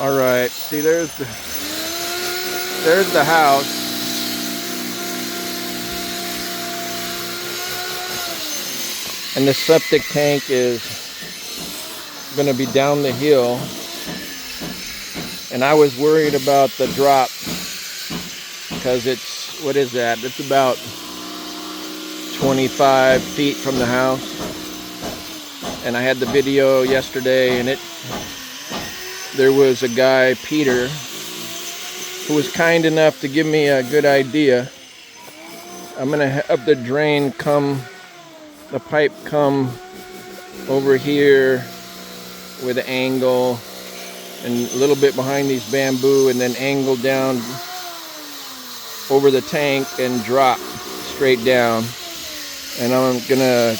All right, see, there's the house. And the septic tank is going to be down the hill. And I was worried about the drop because it's, what is that? It's about 25 feet from the house. And I had the video yesterday, and there was a guy, Peter, who was kind enough to give me a good idea. I'm gonna have the drain the pipe come over here with an angle and a little bit behind these bamboo, and then angle down over the tank and drop straight down. And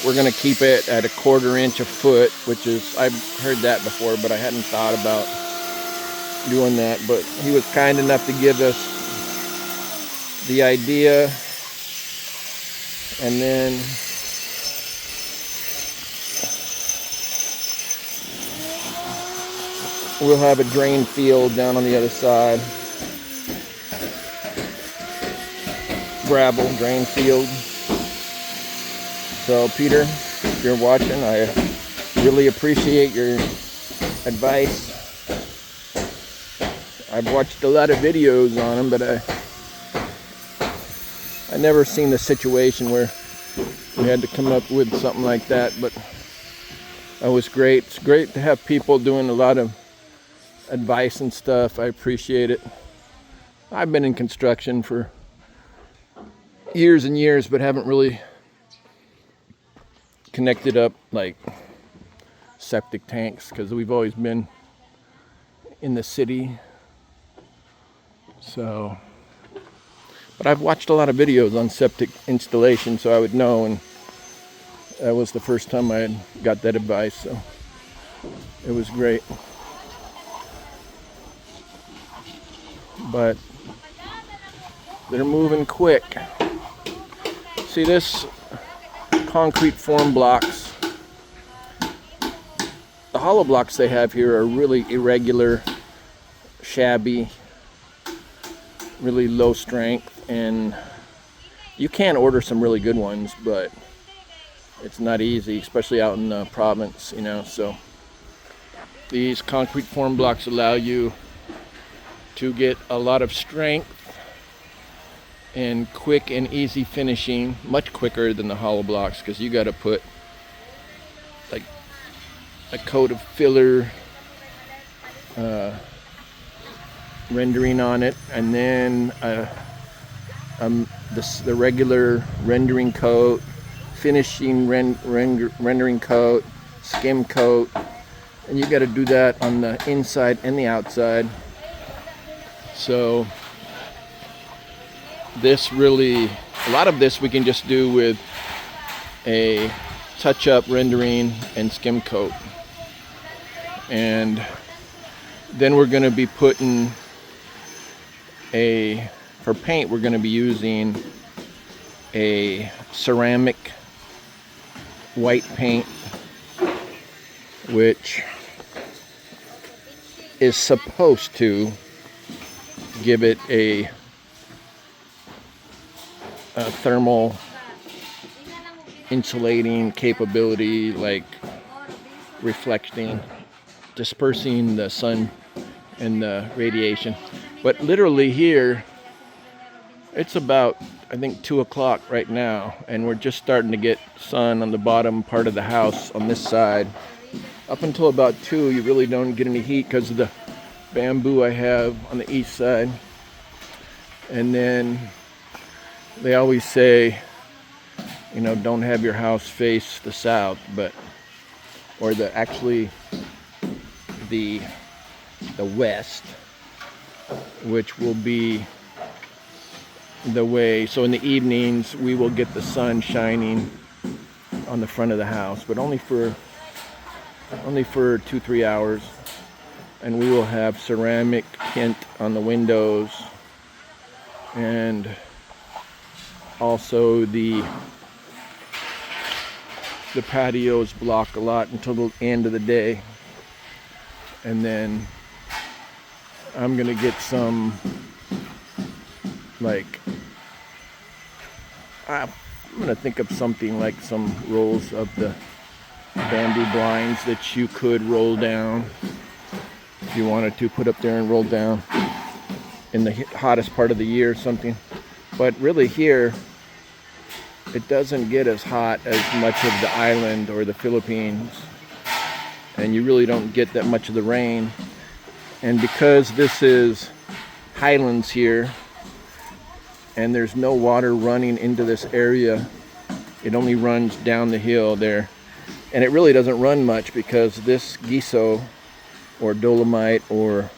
we're gonna keep it at 1/4 inch a foot, which is, I've heard that before, but I hadn't thought about doing that. But he was kind enough to give us the idea. And then we'll have a drain field down on the other side. Gravel drain field. So Peter, if you're watching, I really appreciate your advice. I've watched a lot of videos on them, but I never seen the situation where we had to come up with something like that. But that was great. It's great to have people doing a lot of advice and stuff. I appreciate it. I've been in construction for years and years, but haven't really connected up like septic tanks because we've always been in the city. So, but I've watched a lot of videos on septic installation, so I would know, and that was the first time I had got that advice, so it was great. But they're moving quick. See, this concrete form blocks, the hollow blocks they have here are really irregular, shabby, really low strength, and you can order some really good ones, but it's not easy, especially out in the province, so these concrete form blocks allow you to get a lot of strength and quick and easy finishing, much quicker than the hollow blocks, because you got to put like a coat of filler rendering on it, and then the regular rendering coat, finishing rendering coat, skim coat, and you got to do that on the inside and the outside. So a lot of this we can just do with a touch-up rendering and skim coat. And then we're going to be putting for paint, we're going to be using a ceramic white paint, which is supposed to give it a thermal insulating capability, like reflecting, dispersing the sun and the radiation. But literally here, it's about, I think, 2 o'clock right now, and we're just starting to get sun on the bottom part of the house on this side. Up until about 2, you really don't get any heat because of the bamboo I have on the east side. And then they always say, don't have your house face the south, or the west, which will be the way. So in the evenings we will get the sun shining on the front of the house, but only for 2-3 hours. And we will have ceramic tint on the windows, and also the patios block a lot until the end of the day. And then I'm gonna get some, like, I'm gonna think of something like some rolls of the bamboo blinds that you could roll down if you wanted to put up there and roll down in the hottest part of the year or something. But really here, it doesn't get as hot as much of the island or the Philippines, and you really don't get that much of the rain. And because this is highlands here and there's no water running into this area, it only runs down the hill there, and it really doesn't run much because this gesso or dolomite or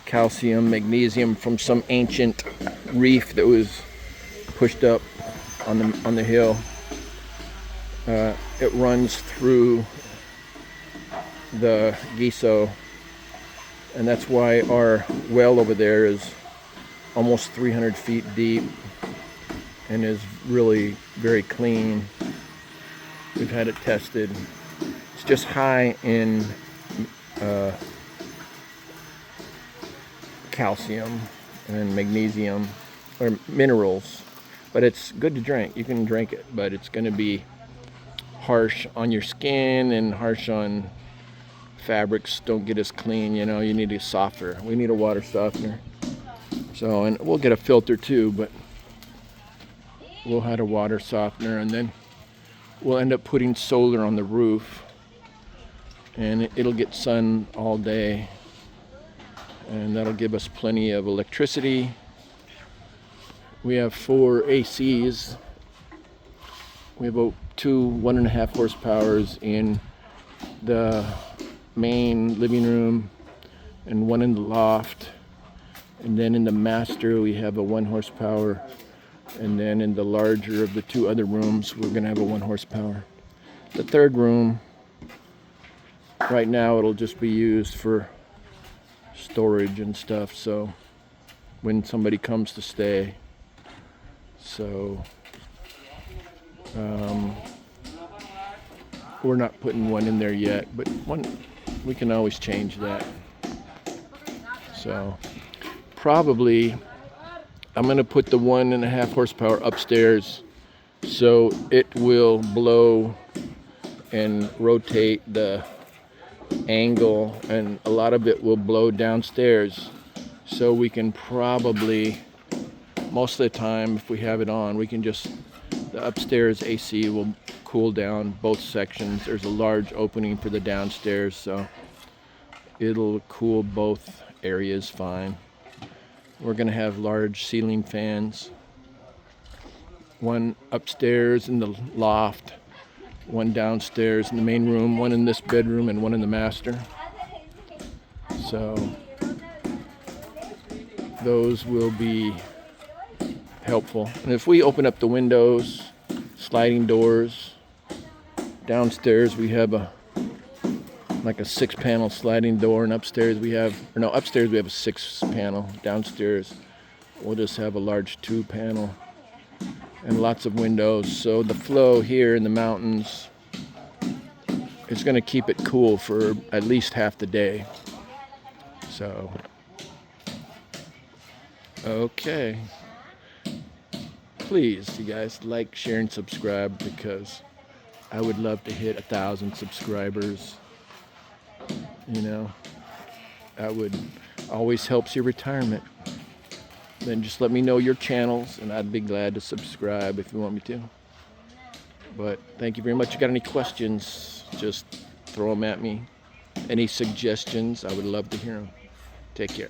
calcium, magnesium from some ancient reef that was pushed up on the hill, it runs through the gesso, and that's why our well over there is almost 300 feet deep and is really very clean. We've had it tested. It's just high in calcium and magnesium or minerals, but it's good to drink. You can drink it, but it's going to be harsh on your skin and harsh on fabrics. Don't get as clean, you know. You need a softener. We need a water softener. So, and we'll get a filter too, but we'll have a water softener, and then we'll end up putting solar on the roof, and it'll get sun all day, and that'll give us plenty of electricity. We have 4 ACs. We have 2 1.5 horsepowers in the main living room and 1 in the loft, and then in the master we have a 1 horsepower, and then in the larger of the 2 other rooms we're going to have a 1 horsepower. The third room right now it'll just be used for storage and stuff, so when somebody comes to stay. So we're not putting 1 in there yet, but we can always change that. So probably I'm going to put the 1.5 horsepower upstairs so it will blow and rotate the angle, and a lot of it will blow downstairs, so we can probably, most of the time if we have it on, we can just, the upstairs AC will cool down both sections. There's a large opening for the downstairs, so it'll cool both areas fine. We're going to have large ceiling fans, 1 upstairs in the loft, 1 downstairs in the main room, 1 in this bedroom, and 1 in the master. So those will be helpful. And if we open up the windows, sliding doors, downstairs we have like a 6-panel sliding door, and upstairs we have, or no, upstairs we have a 6-panel. Downstairs we'll just have a large 2-panel and lots of windows. So the flow here in the mountains is going to keep it cool for at least half the day. So, okay. Please, you guys, like, share, and subscribe, because I would love to hit 1,000 subscribers. You know, that would always helps your retirement. Then just let me know your channels, and I'd be glad to subscribe if you want me to. But thank you very much. If you got any questions, just throw them at me. Any suggestions, I would love to hear them. Take care.